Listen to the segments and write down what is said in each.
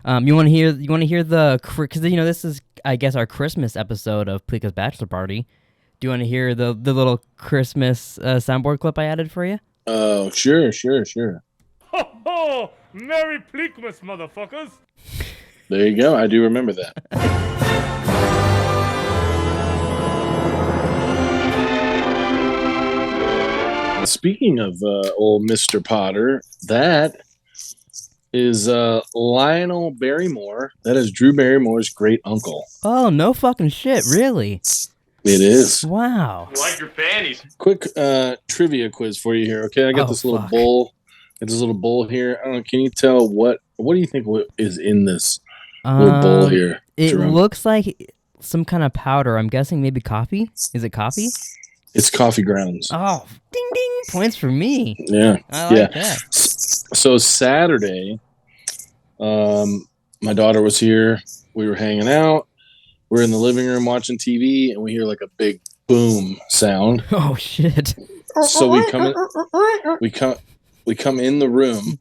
You want to hear? You want to hear because this is, I guess, our Christmas episode of Pleeka's bachelor party. Do you want to hear the little Christmas soundboard clip I added for you? Oh, sure. Ho ho! Merry Pleekmas, motherfuckers! There you go. I do remember that. Speaking of old Mr. Potter, that is Lionel Barrymore. That is Drew Barrymore's great uncle. Oh, no fucking shit! Really? It is. Wow. You like your panties? Quick trivia quiz for you here. Okay, I got this little bowl. Got this little bowl here. I don't know. Can you tell what do you think is in this little bowl here? It Jerome? looks like some kind of powder. I'm guessing maybe coffee. Is it coffee? It's coffee grounds. Oh, ding ding! Points for me. Yeah, I like that. So Saturday, my daughter was here. We were hanging out. We're in the living room watching TV, and we hear like a big boom sound. Oh shit! So we come in the room,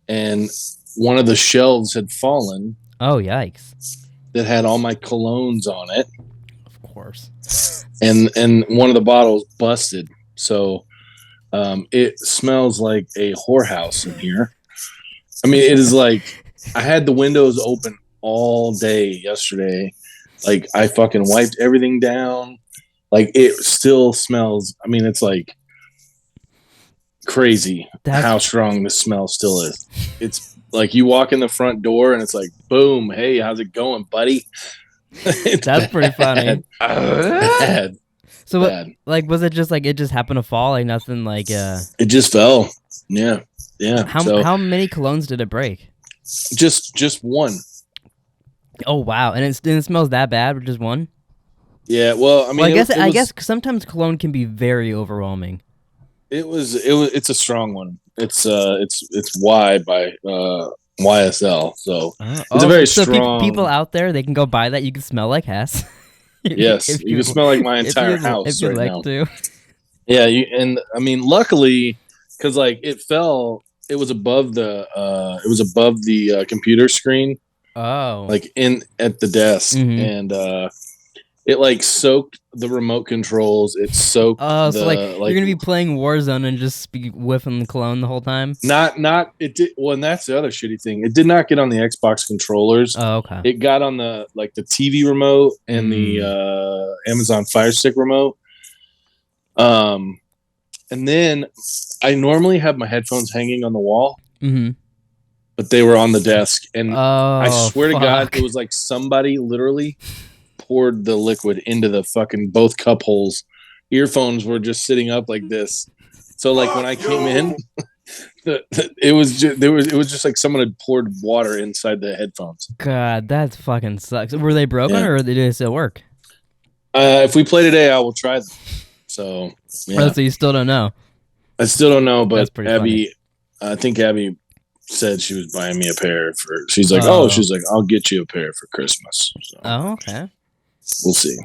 and one of the shelves had fallen. Oh yikes! That had all my colognes on it. Of course. And one of the bottles busted. So it smells like a whorehouse in here. I mean, it is like I had the windows open all day yesterday. Like I fucking wiped everything down. Like it still smells. I mean, it's like crazy how strong the smell still is. It's like you walk in the front door and it's like, boom, hey, how's it going, buddy? That's pretty funny. Bad. So bad. Like, was it just like it just happened to fall? Like nothing like It just fell. Yeah. How many colognes did it break? Just one. Oh wow! And it smells that bad with just one? Yeah. Well, I mean, I guess sometimes cologne can be very overwhelming. It's a strong one. It's Y by YSL. So it's a very strong. People out there, they can go buy that. You can smell like hess. Yes, you can smell like my entire house if you'd like to. Yeah, I mean, luckily, because like it fell, it was above the computer screen. Oh, like at the desk, and it like soaked the remote controls. It soaked. Oh, so like you're gonna be playing Warzone and just be whiffing the cologne the whole time. Not it did. Well, and that's the other shitty thing. It did not get on the Xbox controllers. Oh, okay. It got on the TV remote and the Amazon Fire Stick remote. And then I normally have my headphones hanging on the wall. Mm-hmm. But they were on the desk, and I swear to God, it was like somebody literally poured the liquid into the fucking both cup holes. Earphones were just sitting up like this. So like when I came in, it was just like someone had poured water inside the headphones. God, that fucking sucks. Were they broken or did they still work? If we play today, I will try them. So yeah. So you still don't know. I still don't know, but Abby, I think Abby said she was buying me a pair she's like I'll get you a pair for Christmas. So oh, okay. We'll see.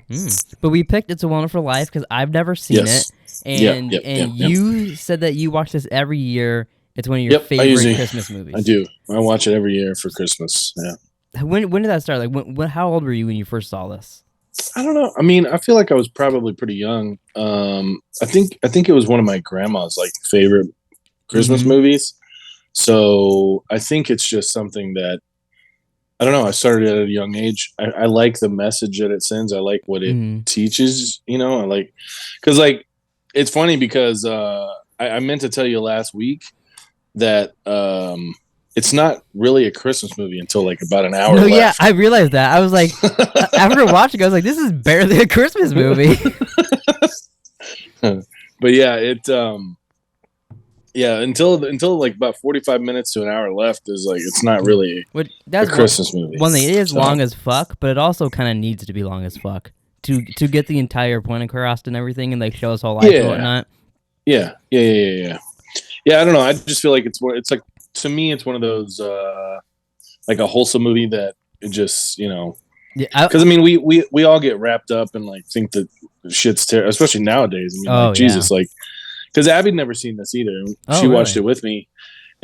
But we picked It's a Wonderful Life because I've never seen it. And you said that you watch this every year. It's one of your favorite Christmas movies. I do. I watch it every year for Christmas. Yeah. When did that start? Like how old were you when you first saw this? I don't know. I mean, I feel like I was probably pretty young. I think it was one of my grandma's like favorite Christmas movies. So I think it's just something that, I don't know, I started at a young age. I like the message that it sends. I like what it teaches, I like, because like, it's funny because I meant to tell you last week that it's not really a Christmas movie until like about an hour left. Yeah, I realized that. I was like, after watching, I was like, this is barely a Christmas movie. But yeah, until like about 45 minutes to an hour left is like it's not really a Christmas movie. One thing, it is long as fuck, but it also kind of needs to be long as fuck to get the entire point across and everything, and like show us whole life and whatnot. Yeah. I don't know. I just feel like it's like, to me, it's one of those like a wholesome movie that it just because I mean we all get wrapped up and like think that shit's terrible, especially nowadays. I mean, Jesus, like. Because Abby'd never seen this either. She watched it with me,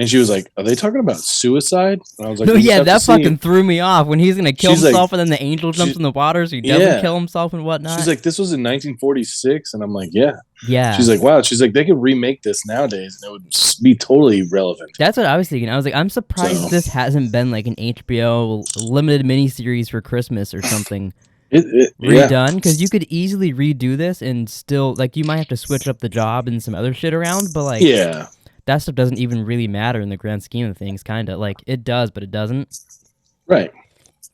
And she was like, "Are they talking about suicide?" And I was like, No, "We just yeah, have to that see." fucking threw me off when he's gonna kill She's like- himself and then the angel jumps in the water so he doesn't kill himself and whatnot. She's like, "This was in 1946," and I'm like, "Yeah." yeah. She's like, "Wow." She's like, "They could remake this nowadays, and it would be totally relevant." That's what I was thinking. I was like, I'm surprised So- this hasn't been like an HBO limited miniseries for Christmas or something Yeah. redone, because you could easily redo this and still, like, you might have to switch up the job and some other shit around, but like, Yeah. that stuff doesn't even really matter in the grand scheme of things. Kind of like it does, but it doesn't. Right.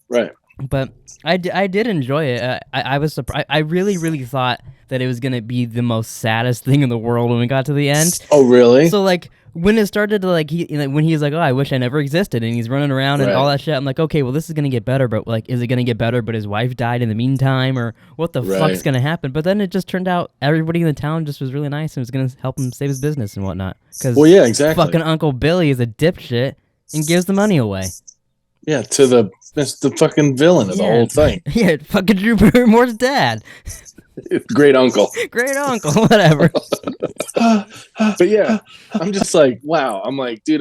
Right. But I did enjoy it. I was surprised. I really thought that it was gonna be the most saddest thing in the world when we got to the end. Oh, really? So like when it started to like when he was like, oh, I wish I never existed, and he's running around and Right. all that shit, I'm like, okay, well this is gonna get better, but like, is it gonna get better? But his wife died in the meantime, or what the Right. fuck's gonna happen? But then it just turned out everybody in the town just was really nice and was gonna help him save his business and whatnot. Because Well, yeah, exactly. fucking Uncle Billy is a dipshit and gives the money away. Yeah, that's the fucking villain of the Yeah. whole thing. Yeah, fucking Drew Barrymore's dad, Great uncle. great uncle, whatever. But yeah, I'm just like, wow. I'm like, dude,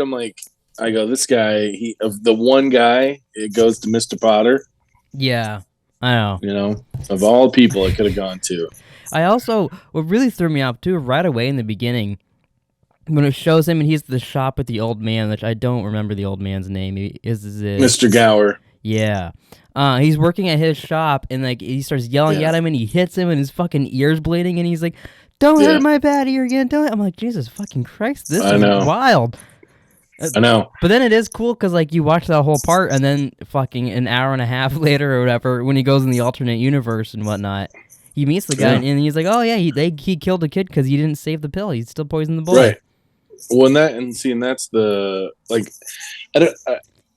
I go, this guy, of the one guy, it goes to Mr. Potter, Yeah, I know. you know, of all people it could have gone to. I also, what really threw me off too, right away in the beginning, when it shows him and he's at the shop with the old man, which I don't remember the old man's name. Is it Mr. Gower. Yeah. He's working at his shop and like he starts yelling Yeah. at him and he hits him and his fucking ear's bleeding and he's like, "Don't Yeah. hurt my bad ear again." Don't. I'm like, Jesus fucking Christ, this I is know. wild. I know. But then it is cool because like you watch that whole part and then fucking an hour and a half later or whatever, when he goes in the alternate universe and whatnot, he meets the guy Yeah. and he's like, "Oh yeah, he killed a kid because he didn't save the pill. He still poisoned the boy." Right. Well, and that's the, like,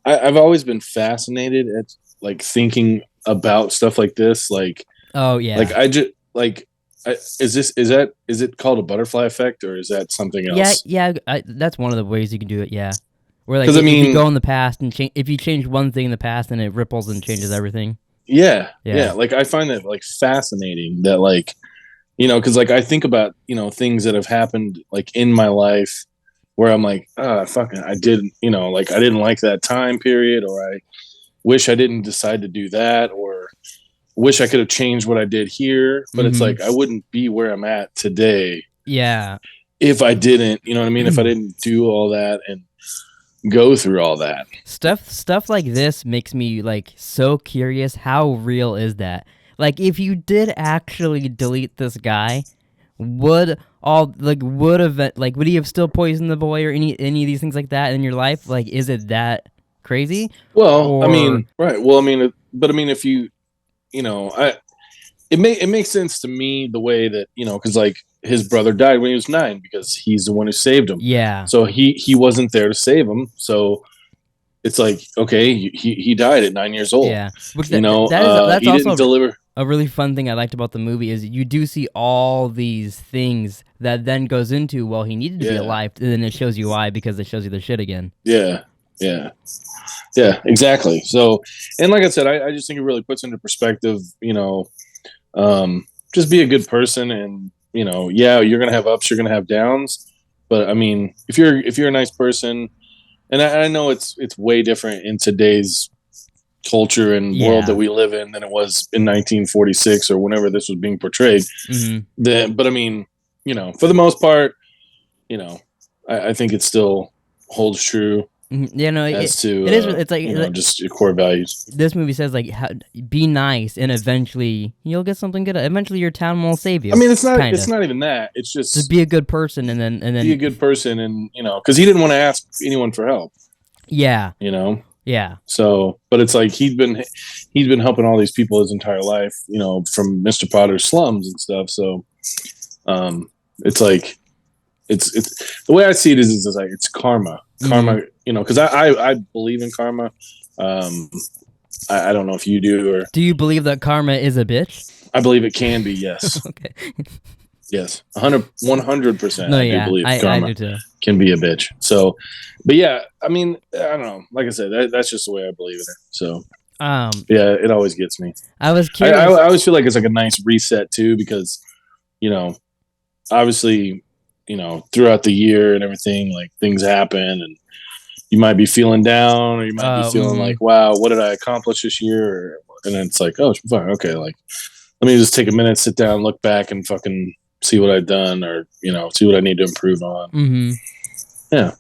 I've always been fascinated at like thinking about stuff like this. Like, Oh yeah. like I just like, is it called a butterfly effect, or is that something else? Yeah. That's one of the ways you can do it. Yeah. Where like 'Cause, I if you mean- go in the past and if you change one thing in the past, then it ripples and changes everything. Yeah, Yeah. yeah. Like I find that like fascinating that, like, you know, because like I think about, you know, things that have happened like in my life where I'm like, fucking, I didn't, you know, like I didn't like that time period, or I wish I didn't decide to do that, or wish I could have changed what I did here. But it's Mhm. like I wouldn't be where I'm at today Yeah. if I didn't, you know what I mean? If I didn't do all that and go through all that. Stuff like this makes me like so curious. How real is that? Like, if you did actually delete this guy, would he have still poisoned the boy or any of these things like that in your life? Like, is it that crazy? Well, I Or- mean, right. Well, I mean, but I mean, if you know, it makes sense to me the way that, you know, because like his brother died when he was 9 because he's the one who saved him. Yeah. So he wasn't there to save him. So it's like, okay, he died at 9 years old. Yeah. Which You know, that's he also didn't deliver. a really fun thing I liked about the movie is you do see all these things that then goes into, well, he needed to be Yeah. alive, and then it shows you why, because it shows you the shit again. Yeah, exactly. So, and like I said, I just think it really puts into perspective, you know, just be a good person, and, you know, yeah, you're gonna have ups, you're gonna have downs, but I mean, if you're a nice person, and I know it's way different in today's culture and Yeah. world that we live in than it was in 1946 or whenever this was being portrayed. Mm-hmm. But I mean, you know, for the most part, you know, I think it still holds true You know, as to it is. It's like, you know, just your core values. this movie says, like, be nice, and eventually you'll get something good. Eventually, your town will save you. I mean, it's not kinda. even that. It's Just be a good person, and then be a good person, and, you know, because he didn't want to ask anyone for help, yeah, you know. yeah, So, but it's like he's been helping all these people his entire life, you know, from Mr. Potter's slums and stuff. So, it's like it's the way I see it is like it's karma, you know, because I believe in karma. I don't know if you do, or Do you believe that karma is a bitch? I believe it can be. Yes, Okay. yes, 100%. No, I yeah, do believe I karma do too. can be a bitch. So, but yeah, I mean, I don't know. Like I said, that's just the way I believe in it. So, yeah, it always gets me. I was I always feel like it's like a nice reset too, because, you know, obviously, throughout the year and everything, like things happen and you might be feeling down or you might be feeling like, wow, what did I accomplish this year? And then it's like, oh, fine, okay, like let me just take a minute, sit down, look back and fucking see what I've done or, see what I need to improve on. Mm-hmm. Yeah.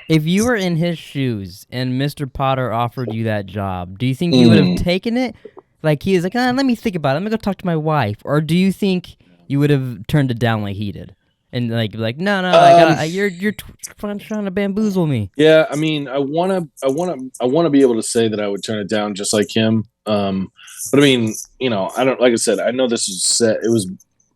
If you were in his shoes and Mr. Potter offered you that job, do you think you would have taken it? Like he is like, let me think about it. I'm gonna go talk to my wife. Or do you think you would have turned it down like he did? And like no, you're trying to bamboozle me. Yeah, I mean, I wanna be able to say that I would turn it down just like him. But I mean, I don't, like I said, I know this is set. It was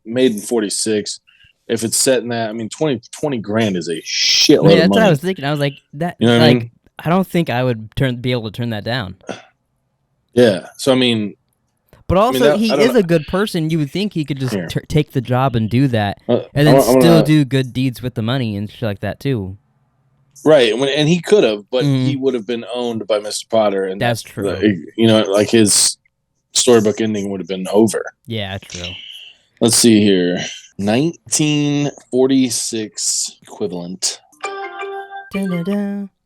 made in 46. If it's set in that, I mean, 20 grand is a shitload of money. That's what I was thinking. I was like, that. You know what I mean? I don't think I would be able to turn that down. Yeah. So I mean, but also he is a good person. You would think he could just take the job and do that, and then still do good deeds with the money and shit like that too. Right, and he could have, but he would have been owned by Mr. Potter, and that's true. Like his storybook ending would have been over. Yeah, true. Let's see here, 1946 equivalent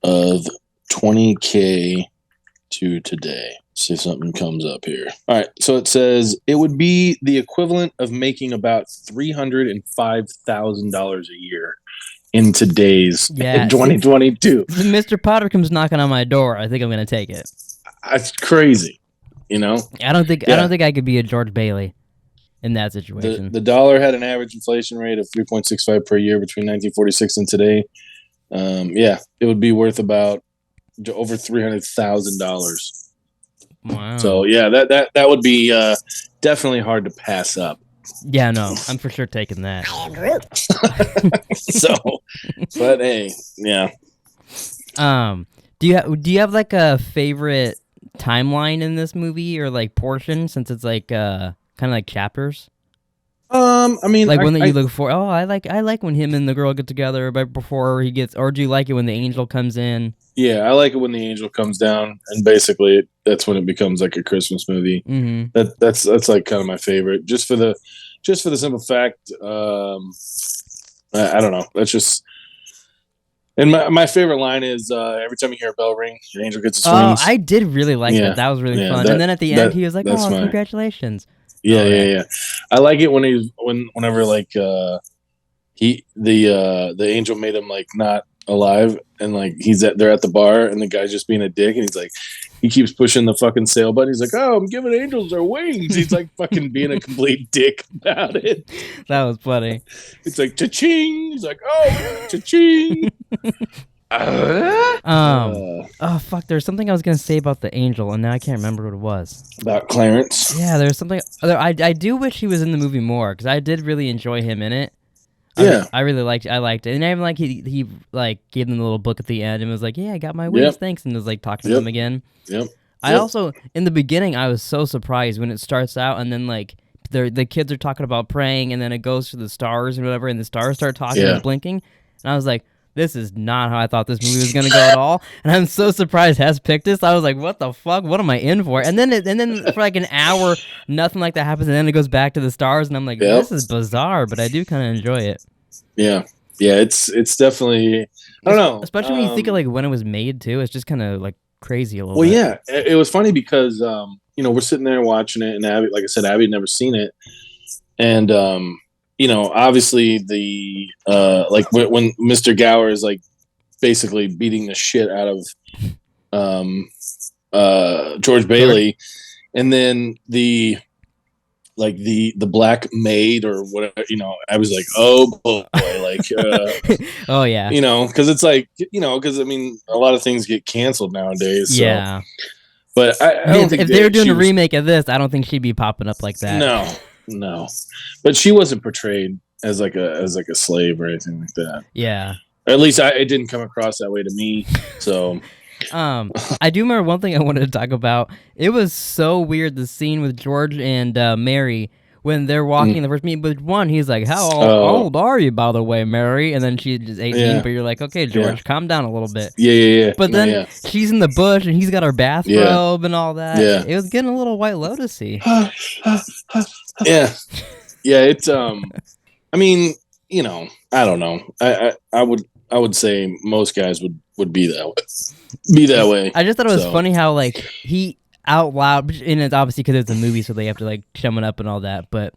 of 20K to today. See if something comes up here. All right, so it says it would be the equivalent of making about $305,000 a year in today's in 2022. Mr. Potter comes knocking on my door. I think I'm gonna take it. That's crazy, I don't think I could be a George Bailey in that situation. The dollar had an average inflation rate of 3.65 per year between 1946 and today. It would be worth about over $300,000. Wow. So yeah, that would be definitely hard to pass up. Yeah, no, I'm for sure taking that. But hey, yeah. Do you have like a favorite timeline in this movie or like portion since it's like kind of like chapters? I mean, like one that you look for. Oh, I like when him and the girl get together, but before he gets, or do you like it when the angel comes in? Yeah, I like it when the angel comes down, and basically that's when it becomes like a Christmas movie. Mm-hmm. That's like kind of my favorite, just for the simple fact. I don't know. That's just. And my favorite line is every time you hear a bell ring, the angel gets his wings. Oh, I did really like that. That was really fun. And then at the end, he was like, "Oh, congratulations." Yeah. I like it whenever like the angel made him like not alive and like they're at the bar and the guy's just being a dick and he's like he keeps pushing the fucking sale button. He's like, "Oh, I'm giving angels their wings." He's like fucking being a complete dick about it. That was funny. It's like cha-ching. He's like, "Oh, cha-ching." Oh fuck! There's something I was gonna say about the angel, and now I can't remember what it was. About Clarence. Yeah, there's something. I do wish he was in the movie more because I did really enjoy him in it. Yeah, I liked it, and I even like he like gave them the little book at the end and was like, "Yeah, I got my wings, thanks," and was like talking to them again. Yep. I also in the beginning I was so surprised when it starts out and then like the kids are talking about praying and then it goes to the stars and whatever and the stars start talking and blinking and I was like, this is not how I thought this movie was gonna go at all, and I'm so surprised Hess picked this. I was like, "What the fuck? What am I in for?" And then for like an hour, nothing like that happens, and then it goes back to the stars, and I'm like, "This is bizarre," but I do kind of enjoy it. Yeah, it's definitely I don't know, especially when you think of like when it was made too. It's just kind of like crazy a little. Well, yeah, it was funny because we're sitting there watching it, and Abby, like I said, Abby had never seen it, and obviously the like when Mr. Gower is like basically beating the shit out of George Bailey, and then the black maid or whatever, I was like, oh boy, like oh yeah, because it's like because I mean a lot of things get canceled nowadays. So. Yeah, but I don't think if they were doing a remake of this, I don't think she'd be popping up like that. No, but she wasn't portrayed as like a slave or anything like that. Yeah, or at least it didn't come across that way to me. So, I do remember one thing I wanted to talk about. It was so weird the scene with George and Mary when they're walking in the first meeting. But one, he's like, "How old are you, by the way, Mary?" And then she's just 18. But you're like, "Okay, George, calm down a little bit." Yeah. But then she's in the bush and he's got her bathrobe and all that. Yeah, it was getting a little White Lotus-y. Yeah. It's I mean, you know, I don't know. I would say most guys would be that way. I just thought it was So, funny how like he out loud, and it's obviously because it's a movie, so they have to like chum it up and all that. But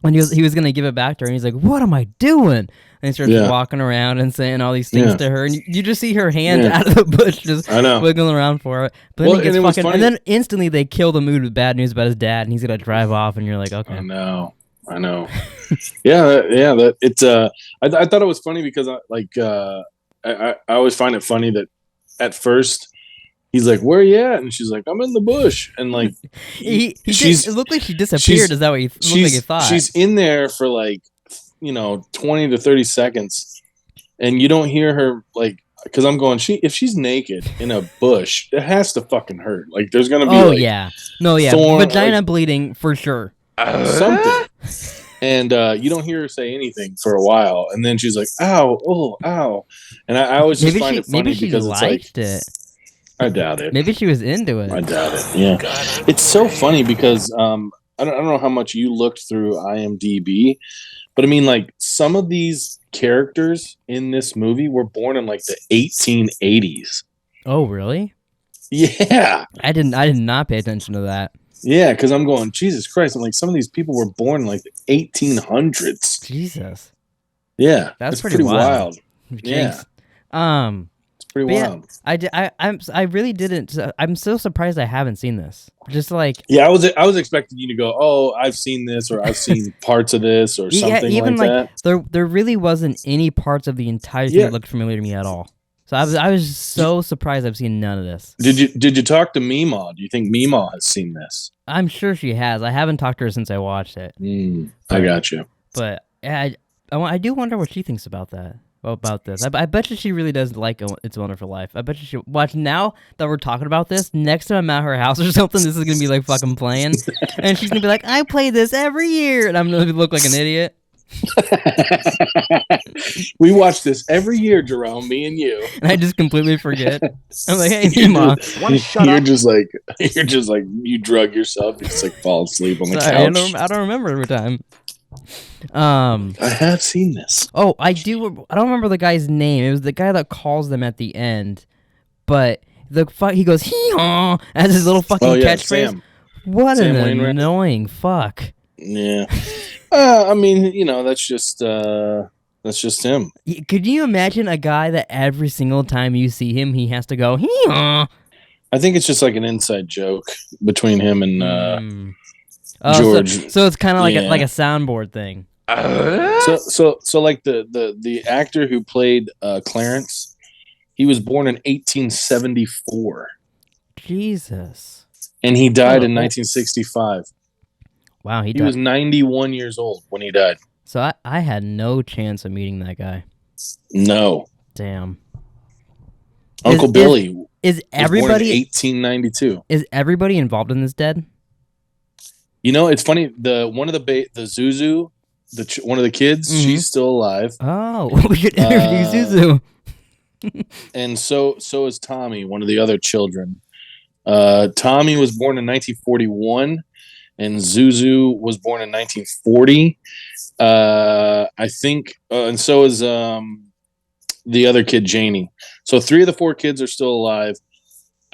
when he was gonna give it back to her, and he's like, "What am I doing?" And he starts Yeah. walking around and saying all these things Yeah. to her, and you just see her hand Yeah. out of the bush just I know. wiggling around for her. But then Well, he gets and it was fucking, funny- and then instantly they kill the mood with bad news about his dad, and he's gonna drive off, and you're like, okay. I know. Yeah. That it's. I thought it was funny because I always find it funny that at first he's like, "Where you at?" And she's like, "I'm in the bush." And like, It looked like she disappeared. Is that what he looked like he thought? she's in there for like 20 to 30 seconds, and you don't hear her like. Because I'm going, if she's naked in a bush, it has to fucking hurt. Like, there's gonna be thorn, vagina bleeding for sure. Something. And you don't hear her say anything for a while, and then she's like, "Ow, oh, ow," and I always just find it funny maybe she because it's like, liked it. I doubt it. Maybe she was into it. I doubt it. Yeah, it's so funny because I don't know how much you looked through IMDb, but I mean, like some of these characters in this movie were born in like the 1880s. Oh, really? Yeah, I did not pay attention to that. yeah, because I'm going, Jesus Christ! I'm like, some of these people were born in like the 1800s. Jesus. Yeah, That's it's pretty wild. Yeah, Jeez. it's pretty wild. I really didn't. I'm so surprised I haven't seen this. Just like Yeah, I was expecting you to go, "Oh, I've seen this," or "I've seen parts of this," or something even like that. there really wasn't any parts of the entire thing that looked familiar to me at all. So I was so surprised I've seen none of this. Did you talk to Meemaw? Do you think Meemaw has seen this? I'm sure she has. I haven't talked to her since I watched it. I got you. But yeah, I do wonder what she thinks about that. About this. I bet you she really does like It's a Wonderful Life. I bet you she watch now that we're talking about this. Next time I'm at her house or something, this is gonna be like fucking playing, and she's gonna be like, "I play this every year," and I'm gonna look like an idiot. We watch this every year, Jerome. Me and you. And I just completely forget. I'm like, "Hey, Mom, You're just like you drug yourself. You just like fall asleep on the couch. I don't remember every time." I have seen this. Oh, I do. I don't remember the guy's name. It was the guy that calls them at the end, but he goes hee-haw as his little fucking catchphrase. Sam. What Sam an Wainwright. annoying fuck. Yeah. I mean, that's just him. Could you imagine a guy that every single time you see him, he has to go hee-haw? I think it's just like an inside joke between him and George. So it's kind of like a soundboard thing. So like the actor who played Clarence, he was born in 1874. Jesus. And he died in 1965. Wow, he was 91 years old when he died. So I had no chance of meeting that guy. No. Damn. Uncle Billy is everybody born in 1892. Is everybody involved in this dead? It's funny. One of the Zuzu, one of the kids, she's still alive. Oh, we should interview Zuzu. And so is Tommy, one of the other children. Tommy was born in 1941, and Zuzu was born in 1940. I think, and so is the other kid, Janie. So 3 of the 4 kids are still alive.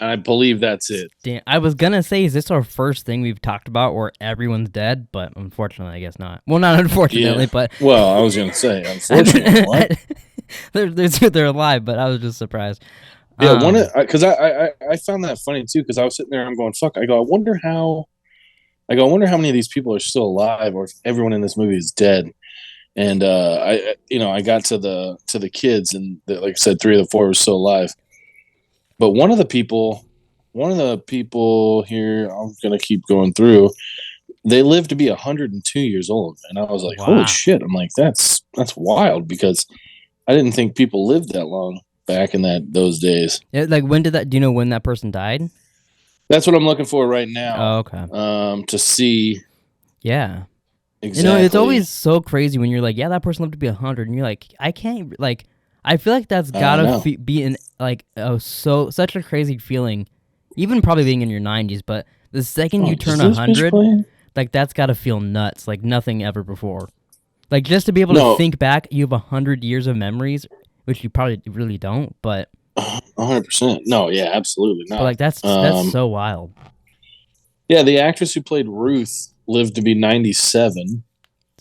I believe that's it. Damn, I was gonna say, is this our first thing we've talked about where everyone's dead? But unfortunately, I guess not. Well, not unfortunately, but well, I was gonna say unfortunately. What? they're alive, but I was just surprised. Yeah, because I found that funny too. Because I was sitting there, I'm going, fuck. I wonder how many of these people are still alive, or if everyone in this movie is dead. And I got to the kids, and like I said, 3 of the 4 were still alive. But one of the people here, I'm gonna keep going through. They lived to be 102 years old, and I was like, wow. Holy shit! I'm like, that's wild, because I didn't think people lived that long back in those days. Yeah, like when did that? Do you know when that person died? That's what I'm looking for right now. Oh, okay. To see. Yeah. Exactly. It's always so crazy when you're like, yeah, that person lived to be 100, and you're like, I can't like. I feel like that's gotta be in like such a crazy feeling, even probably being in your 90s. But the second you turn 100, like that's gotta feel nuts, like nothing ever before. Like, just to be able to No. think back, you have 100 years of memories, which you probably really don't, but 100%. No, yeah, absolutely not. like that's so wild. Yeah, the actress who played Ruth lived to be 97.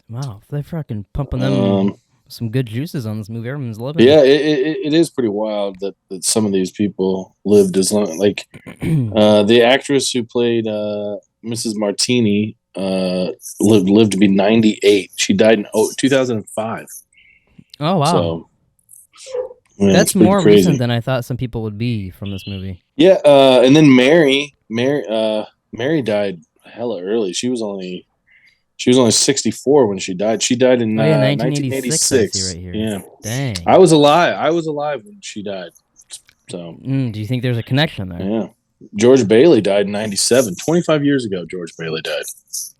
Wow, they're fucking pumping them some good juices on this movie. Everyone's loving Yeah, it is pretty wild that some of these people lived as long. Like the actress who played Mrs. Martini lived to be 98. She died in 2005. Oh wow, so yeah, that's it's pretty more crazy. recent than I thought some people would be from this movie. Yeah, and then Mary died hella early. She was only 64 when she died. She died in 1986. I see right here. Yeah, Dang. I was alive when she died. So, do you think there's a connection there? Yeah. George Bailey died in 97. 25 years ago, George Bailey died.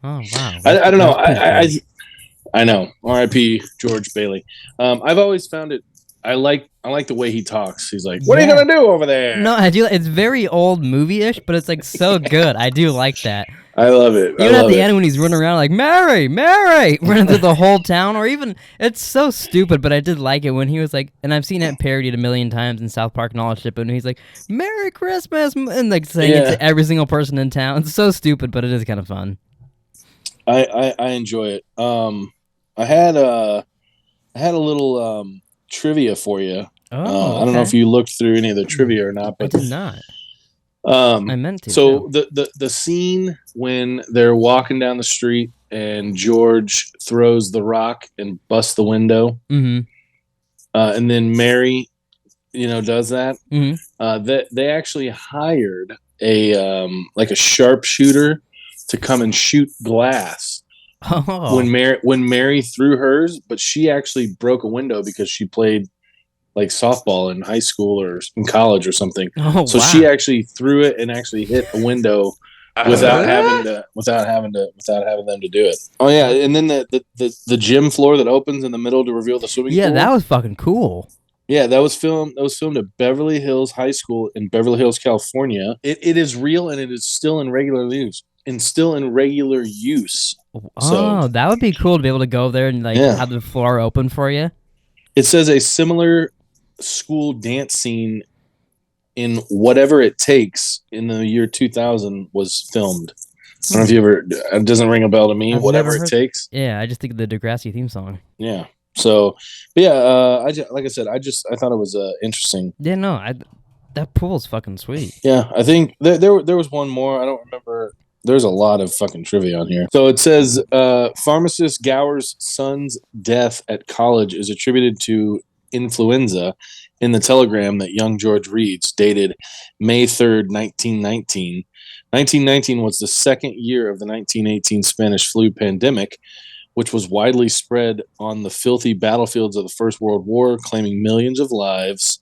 Oh wow. I don't know. I know. R.I.P. George Bailey. I've always found it. I like the way he talks. He's like, "What are you gonna do over there?" No, I do. It's very old movie-ish, but it's like so good. I do like that. I love it. Even at the end when he's running around like Mary, running through the whole town, or even it's so stupid, but I did like it when he was like, and I've seen it parodied a million times in South Park and all that shit. But when he's like, "Merry Christmas," and like saying it to every single person in town, it's so stupid, but it is kind of fun. I enjoy it. I had a little trivia for you. Oh, I don't know if you looked through any of the trivia or not, but I did not. I meant to. So the scene when they're walking down the street and George throws the rock and busts the window, and then Mary, does that. That they actually hired a like a sharpshooter to come and shoot glass. Oh. When Mary threw hers, but she actually broke a window because she played like softball in high school or in college or something. Oh, so she actually threw it and actually hit a window without having them to do it. Oh yeah, and then the gym floor that opens in the middle to reveal the swimming pool. Yeah, that was fucking cool. Yeah, that was filmed at Beverly Hills High School in Beverly Hills, California. It is real and it is still in regular use. Oh, that would be cool to be able to go there and have the floor open for you. It says a similar school dance scene in Whatever It Takes in the year 2000 was filmed. I don't know if you ever. It doesn't ring a bell to me. Whatever It Takes. Yeah, I just think of the Degrassi theme song. Yeah. So, but yeah. Like I said, I thought it was interesting. Yeah. No. That pool's fucking sweet. Yeah. I think there was one more. I don't remember. There's a lot of fucking trivia on here. So it says pharmacist Gower's son's death at college is attributed to influenza in the telegram that young George reads, dated May 3rd, 1919. 1919 was the second year of the 1918 Spanish flu pandemic, which was widely spread on the filthy battlefields of the First World War, claiming millions of lives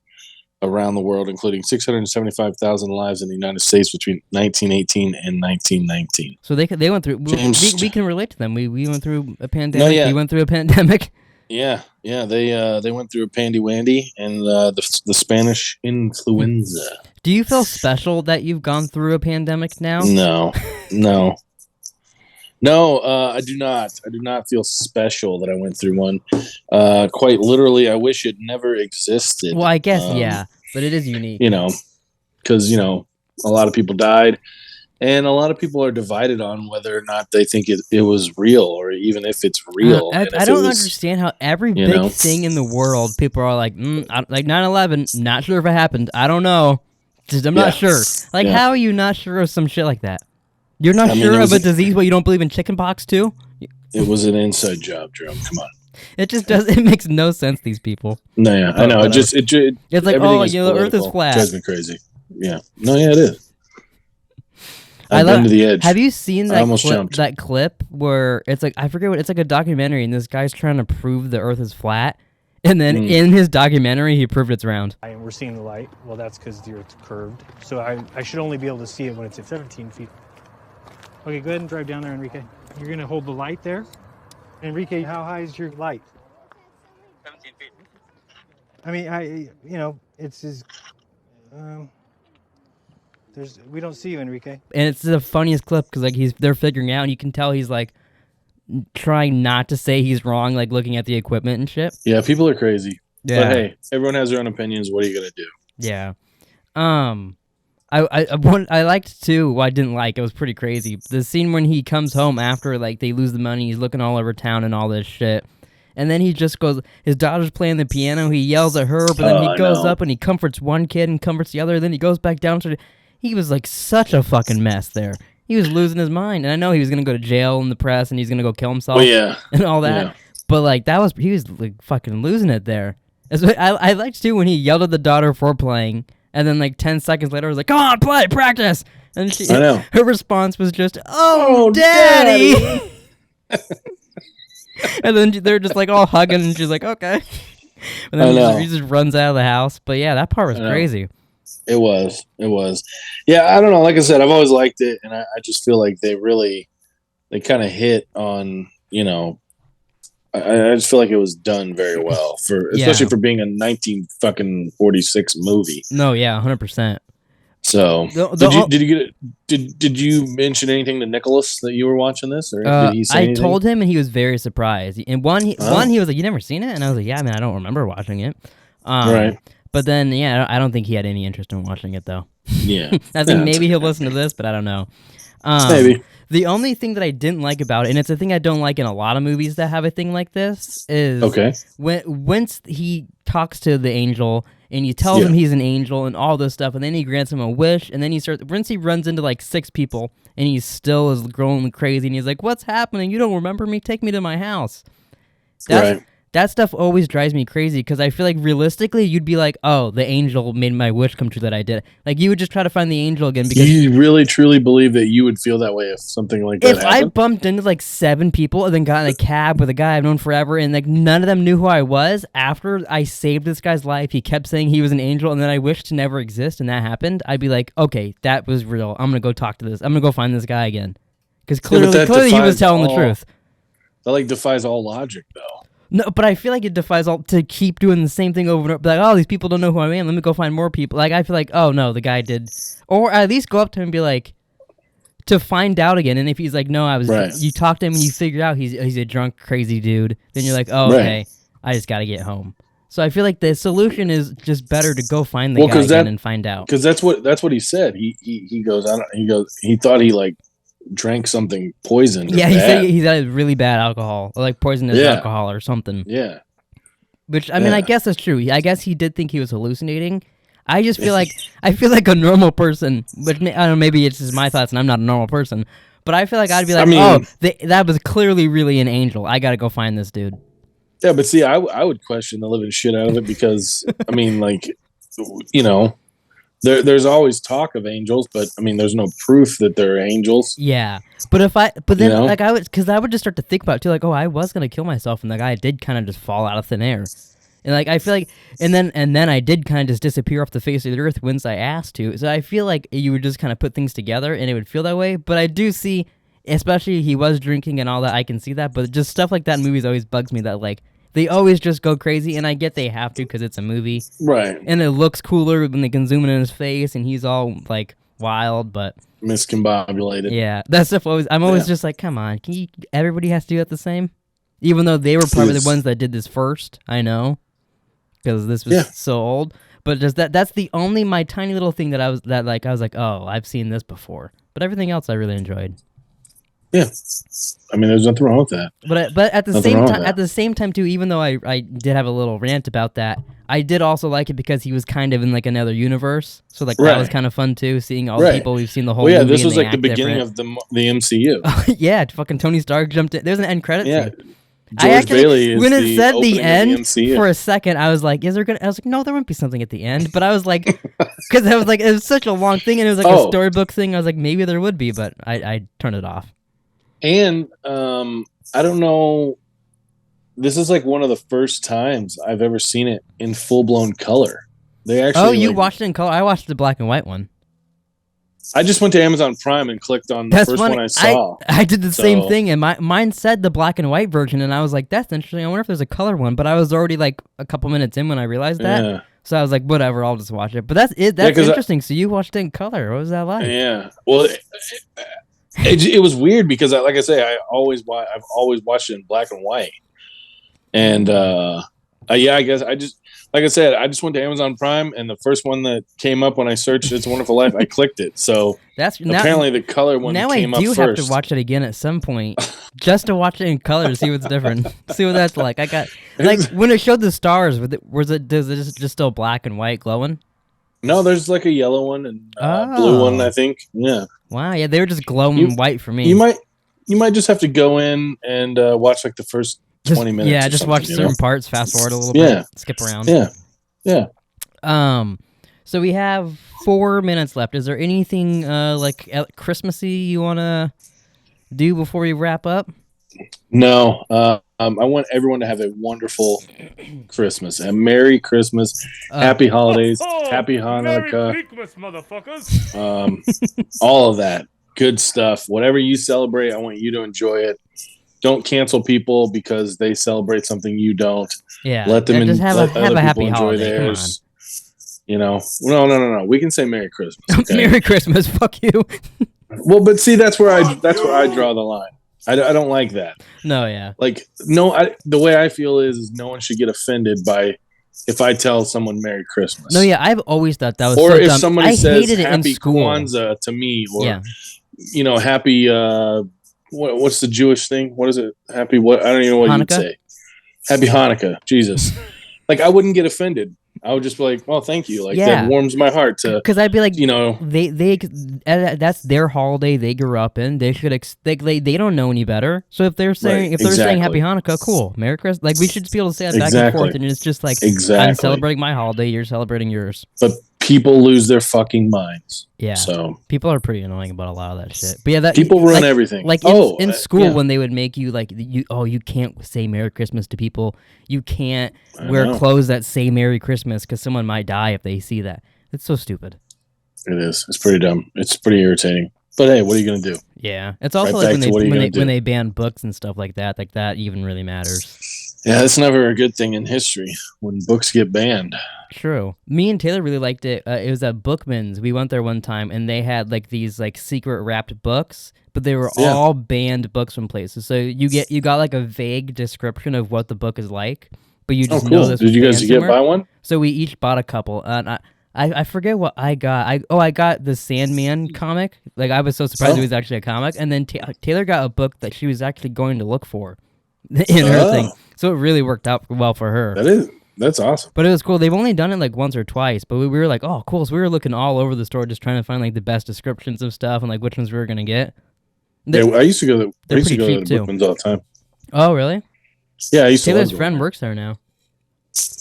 around the world, including 675,000 lives in the United States between 1918 and 1919. So they went through. We can relate to them. We went through a pandemic. We went through a pandemic. Yeah. They went through a pandy wandy and the Spanish influenza. Do you feel special that you've gone through a pandemic now? No, I do not. I do not feel special that I went through one. Quite literally, I wish it never existed. Well, I guess, yeah, but it is unique. Because, a lot of people died, and a lot of people are divided on whether or not they think it was real, or even if it's real. I don't understand how every big thing in the world, people are like 9/11, not sure if it happened. I don't know. I'm not sure. How are you not sure of some shit like that? You're not sure of a disease, but you don't believe in chickenpox too? It was an inside job, Jerome. Come on. It just does. It makes no sense. These people. No, yeah, I know. It's like, the Earth is flat. It drives me crazy. Yeah. No, yeah, it is. I've been to the edge. Have you seen that clip where it's like, I forget what, it's like a documentary and this guy's trying to prove the Earth is flat, and then in his documentary he proved it's round. And we're seeing the light. Well, that's because the Earth's curved. So I should only be able to see it when it's at 17 feet. Okay, go ahead and drive down there, Enrique. You're going to hold the light there. Enrique, how high is your light? 17 feet. I mean, it's as... we don't see you, Enrique. And it's the funniest clip because they're figuring out, and you can tell he's like, trying not to say he's wrong, like looking at the equipment and shit. Yeah, people are crazy. Yeah. But hey, everyone has their own opinions. What are you gonna do? Yeah. I liked too. What I didn't like, it was pretty crazy. The scene when he comes home after like they lose the money, he's looking all over town and all this shit, and then he just goes. His daughter's playing the piano. He yells at her, but then he goes up and he comforts one kid and comforts the other. Then he goes back down. He was like such a fucking mess there. He was losing his mind, and I know he was gonna go to jail in the press, and he's gonna go kill himself. Oh yeah, and all that. Yeah. But like he was like fucking losing it there. I liked too when he yelled at the daughter for playing. And then, like, 10 seconds later, I was like, come on, play, practice. And I know. Her response was just, oh daddy. And then they're just, like, all hugging, and she's like, okay. And then he just runs out of the house. But, yeah, that part was crazy. It was. Yeah, I don't know. Like I said, I've always liked it, and I just feel like they kind of hit on, you know, I just feel like it was done very well especially for being a 1946 movie. No, yeah, 100%. So did you mention anything to Nicholas that you were watching this, or did he say anything? I told him, and he was very surprised. And one, he was like, "You never seen it?" And I was like, "Yeah, I mean, I don't remember watching it." Right. But then, yeah, I don't think he had any interest in watching it though. Yeah. I think maybe he'll listen to this, but I don't know. Maybe. The only thing that I didn't like about it, and it's a thing I don't like in a lot of movies that have a thing like this, is once he talks to the angel and he tells him he's an angel and all this stuff, and then he grants him a wish, and then once he runs into like 6 people and he still is growing crazy, and he's like, "What's happening? You don't remember me? Take me to my house." That stuff always drives me crazy because I feel like realistically you'd be like, "Oh, the angel made my wish come true that I did." Like you would just try to find the angel again because you really truly believe that you would feel that way if something like that happened? If I bumped into like 7 people and then got in a cab with a guy I've known forever and like none of them knew who I was, after I saved this guy's life, he kept saying he was an angel and then I wished to never exist and that happened, I'd be like, "Okay, that was real. I'm gonna go talk to this. I'm gonna go find this guy again." Because clearly he was telling the truth. That like defies all logic though. No, but I feel like it defies all to keep doing the same thing over and over. Like, "Oh, these people don't know who I am. Let me go find more people." Like, I feel like, oh no, the guy did, or at least go up to him and be like, to find out again. And if he's like, "No, I was," you talk to him and you figure out he's a drunk, crazy dude. Then you're like, "Oh, okay, I just gotta get home." So I feel like the solution is just better to go find the guy again and find out. Because that's what he said. He goes, he thought he like drank something poisoned. Yeah, he said he had really bad alcohol, or like poisonous alcohol or something. Yeah. Which, I mean, I guess that's true. I guess he did think he was hallucinating. I just feel like a normal person, which I don't know, maybe it's just my thoughts and I'm not a normal person, but I feel like I'd be like, that was clearly really an angel. I gotta go find this dude. Yeah, but see, I would question the living shit out of it because, I mean, like, you know, there's always talk of angels, but I mean, there's no proof that they're angels. Yeah, but then you know? Like I would just start to think about it too, like, oh, I was gonna kill myself, and the guy did kind of just fall out of thin air, and like I feel like, and then I did kind of just disappear off the face of the earth once I asked to. So I feel like you would just kind of put things together, and it would feel that way. But I do see, especially he was drinking and all that, I can see that. But just stuff like that in movies always bugs me. That like they always just go crazy, and I get they have to because it's a movie, right? And it looks cooler when they can zoom in his face, and he's all like wild, but miscombobulated. Yeah, that stuff always. I'm always just like, come on, everybody has to do it the same, even though they were probably the ones that did this first. I know, because this was so old. But just that's the only my tiny little thing that I was like, oh, I've seen this before. But everything else I really enjoyed. Yeah, I mean, there's nothing wrong with that. But at the same time too, even though I did have a little rant about that, I did also like it because he was kind of in like another universe. So like that was kind of fun too, seeing all the people we've seen the whole. Well, movie this was like the beginning of the MCU. Yeah, fucking Tony Stark jumped in. There's an end credit scene. George Bailey is when it said the end the for a second, I was like, "Is there gonna?" I was like, "No, there won't be something at the end." But I was like, because I was like, it was such a long thing, and it was like a storybook thing. I was like, maybe there would be, but I turned it off. And I don't know. This is like one of the first times I've ever seen it in full blown color. They actually. Oh, you watched it in color? I watched the black and white one. I just went to Amazon Prime and clicked on the first one I saw. I did the same thing, and mine said the black and white version, and I was like, that's interesting. I wonder if there's a color one. But I was already like a couple minutes in when I realized that. Yeah. So I was like, whatever, I'll just watch it. But that's interesting. So you watched it in color. What was that like? Yeah. Well, it was weird because, like I say, I've always watched it in black and white, and yeah, I guess I just like I said, I just went to Amazon Prime, and the first one that came up when I searched "It's a Wonderful Life," I clicked it. So That's apparently the color one now came I do up have first. to watch it again at some point, just to watch it in color, see what's different, see what that's like. I got like when it showed the stars, does it just still black and white glowing? No, there's like a yellow one and blue one, I think. Yeah. Wow, yeah, they were just glowing white for me. You might just have to go in and watch like the first 20 minutes. Yeah, or just watch certain parts, fast forward a little bit, skip around. Yeah. So we have 4 minutes left. Is there anything like Christmassy you want to do before we wrap up? No. I want everyone to have a wonderful Christmas, a Merry Christmas, Happy Holidays, Happy Hanukkah, Merry Pleekmas, motherfuckers. all of that good stuff. Whatever you celebrate, I want you to enjoy it. Don't cancel people because they celebrate something you don't. Yeah, let them just have a happy enjoy holiday. theirs. You know, no. We can say Merry Christmas. Okay? Merry Christmas, fuck you. Well, but see, that's where I draw the line. I don't like that. No, yeah. Like, no, the way I feel is no one should get offended by if I tell someone Merry Christmas. No, yeah, I've always thought that was or so if dumb. somebody I says hated it Happy in school. Kwanzaa to me, or Happy what's the Jewish thing? What is it? Happy what? I don't even know what you'd say. Happy Hanukkah, Jesus. Like, I wouldn't get offended. I would just be like, "Well, thank you." Like that warms my heart to. Because I'd be like, they that's their holiday they grew up in. They should they don't know any better. So if they're saying saying Happy Hanukkah, cool, Merry Christmas. Like, we should just be able to say that back and forth, and it's just like I'm celebrating my holiday, you're celebrating yours. But people lose their fucking minds. Yeah. So people are pretty annoying about a lot of that shit. But yeah, people ruin everything. Like in school when they would make you like you can't say Merry Christmas to people. You can't wear clothes that say Merry Christmas because someone might die if they see that. It's so stupid. It is. It's pretty dumb. It's pretty irritating. But hey, what are you gonna do? Yeah, it's also like when they ban books and stuff like that. Like that even really matters. Yeah, that's never a good thing in history when books get banned. True. Me and Taylor really liked it. It was at Bookman's. We went there one time, and they had like these like secret wrapped books, but they were all banned books from places. So you got like a vague description of what the book is like, but you just know this. Did you guys buy one? So we each bought a couple, and I forget what I got. I got the Sandman comic. Like, I was so surprised it was actually a comic, and then Taylor got a book that she was actually going to look for in her thing. So it really worked out well for her. That's awesome. But it was cool. They've only done it like once or twice, but we were like, oh, cool. So we were looking all over the store just trying to find like the best descriptions of stuff and like which ones we were going to get. I used to go to the Bookman's all the time. Oh, really? Yeah, I used to. Taylor's friend works there now.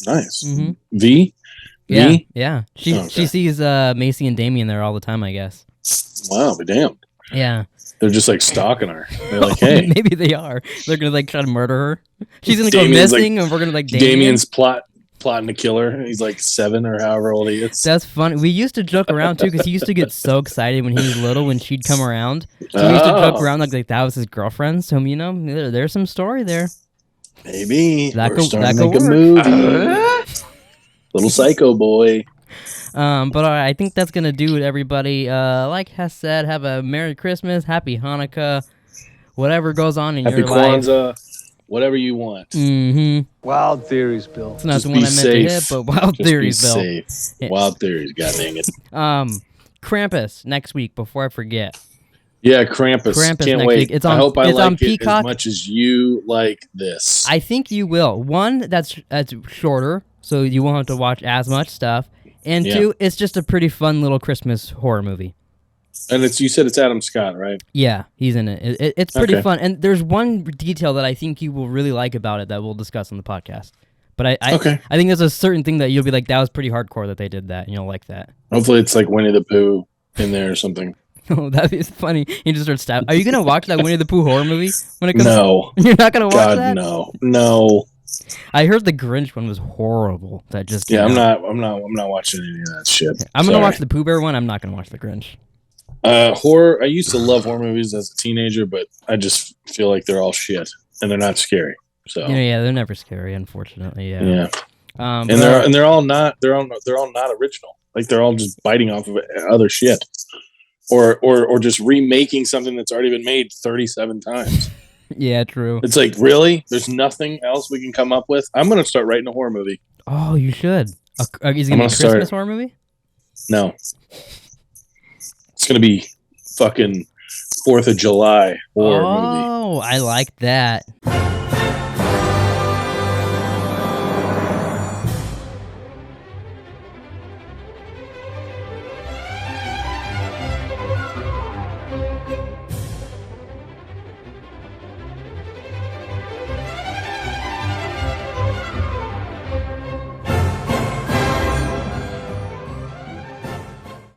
Nice. Mm-hmm. V? Yeah. She sees Macy and Damien there all the time, I guess. Wow, be damned. Yeah. They're just like stalking her. They're like, hey. Maybe they are. They're going to like try to murder her. She's going to go missing and we're going to like Damien's plotting to kill her. He's like 7 or however old he is. That's funny. We used to joke around too because he used to get so excited when he was little when she'd come around. So we used to joke around like that was his girlfriend. So, there's some story there. Maybe. That We're could starting to make a movie. Little psycho boy. But all right, I think that's gonna do it, everybody. Like Hess said, have a Merry Christmas, Happy Hanukkah, whatever goes on in your life. Happy Kwanzaa, whatever you want. Mm-hmm. Wild theories, Bill. It's not the one I meant to hit, but wild theories, Bill. Safe. Yeah. Wild theories, god dang it. Krampus next week. Before I forget. Yeah, Krampus. Can't next wait. Week. It's on. I hope I it's like on Peacock as much as you like this. I think you will. One, that's shorter, so you won't have to watch as much stuff. And two, it's just a pretty fun little Christmas horror movie. And you said it's Adam Scott, right? Yeah, he's in it. It's pretty fun. And there's one detail that I think you will really like about it that we'll discuss on the podcast. But I think there's a certain thing that you'll be like, that was pretty hardcore that they did that, and you'll like that. Hopefully it's like Winnie the Pooh in there or something. Oh, that'd be funny. He just starts stabbing. Are you gonna watch that Winnie the Pooh horror movie when it comes? No. You're not gonna watch that? No. I heard the Grinch one was horrible. That just I'm not watching any of that shit. I'm gonna watch the Pooh Bear one. I'm not gonna watch the Grinch. Horror. I used to love horror movies as a teenager, but I just feel like they're all shit and they're not scary. So yeah, they're never scary, unfortunately. Yeah. And they're all not original. Like they're all just biting off of other shit. or just remaking something that's already been made 37 times. Yeah, true. It's like, really? There's nothing else we can come up with? I'm going to start writing a horror movie. Oh, you should. Is it I'm gonna be a gonna Christmas start- horror movie? No. It's going to be fucking 4th of July horror movie. Oh, I like that.